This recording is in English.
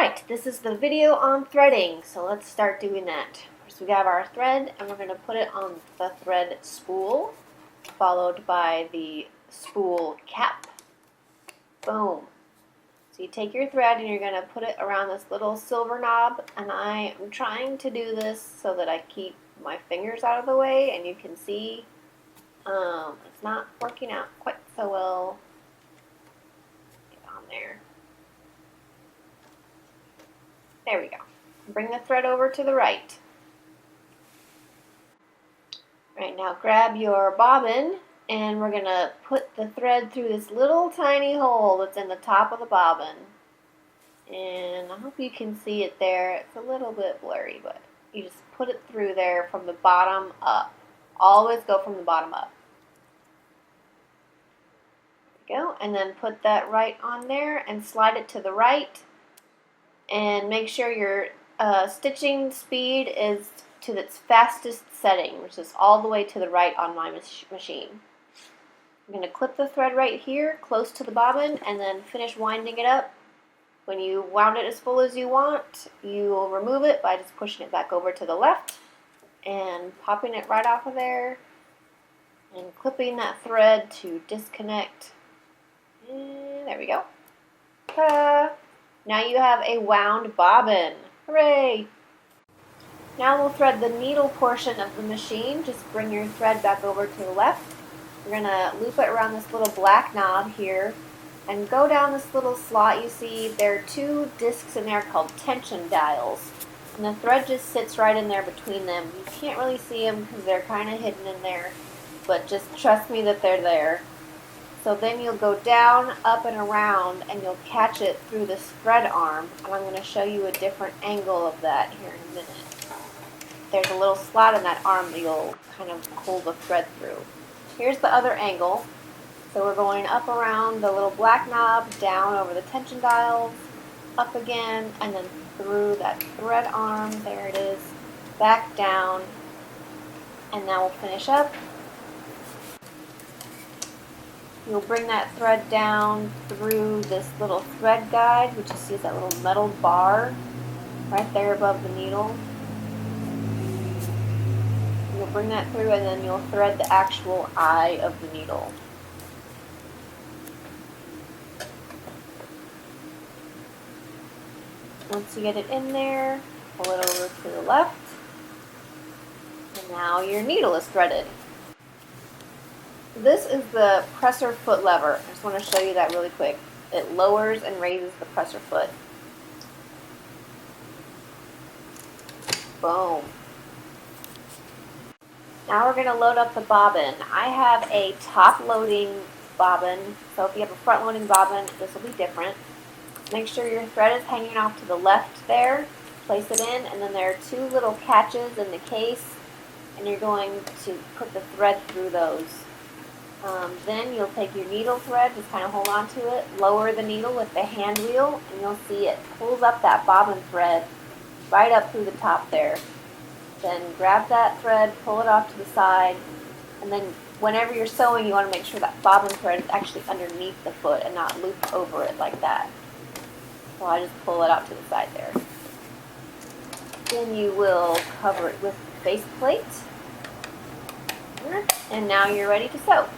Alright, this is the video on threading, so let's start doing that. First we have our thread, and we're going to put it on the thread spool, followed by the spool cap. Boom. So you take your thread and you're going to put it around this little silver knob, and I am trying to do this so that I keep my fingers out of the way, and you can see it's not working out quite so well. Get on there. There we go. Bring the thread over to the right. Right, now grab your bobbin, and we're going to put the thread through this little tiny hole that's in the top of the bobbin. And I hope you can see it there. It's a little bit blurry, but you just put it through there from the bottom up. Always go from the bottom up. There we go. And then put that right on there and slide it to the right. And make sure your stitching speed is to its fastest setting, which is all the way to the right on my machine. I'm going to clip the thread right here, close to the bobbin, and then finish winding it up. When you wound it as full as you want, you will remove it by just pushing it back over to the left and popping it right off of there and clipping that thread to disconnect. And there we go. Ta-da! Now you have a wound bobbin. Hooray! Now we'll thread the needle portion of the machine. Just bring your thread back over to the left. We're going to loop it around this little black knob here and go down this little slot you see. There are two discs in there called tension dials. And the thread just sits right in there between them. You can't really see them because they're kind of hidden in there, but just trust me that they're there. So then you'll go down, up, and around, and you'll catch it through this thread arm. And I'm going to show you a different angle of that here in a minute. There's a little slot in that arm that you'll kind of pull the thread through. Here's the other angle. So we're going up around the little black knob, down over the tension dials, up again, and then through that thread arm. There it is. Back down. And now we'll finish up. You'll bring that thread down through this little thread guide, which you see is that little metal bar right there above the needle. You'll bring that through, and then you'll thread the actual eye of the needle. Once you get it in there, pull it over to the left, and now your needle is threaded. This is the presser foot lever. I just want to show you that really quick. It lowers and raises the presser foot. Boom. Now we're going to load up the bobbin. I have a top-loading bobbin, so if you have a front-loading bobbin, this will be different. Make sure your thread is hanging off to the left there. Place it in, and then there are two little catches in the case, and you're going to put the thread through those. Then you'll take your needle thread, just kind of hold on to it, lower the needle with the hand wheel, and you'll see it pulls up that bobbin thread right up through the top there. Then grab that thread, pull it off to the side, and then whenever you're sewing, you want to make sure that bobbin thread is actually underneath the foot and not looped over it like that. So I just pull it out to the side there. Then you will cover it with the face plate, and now you're ready to sew.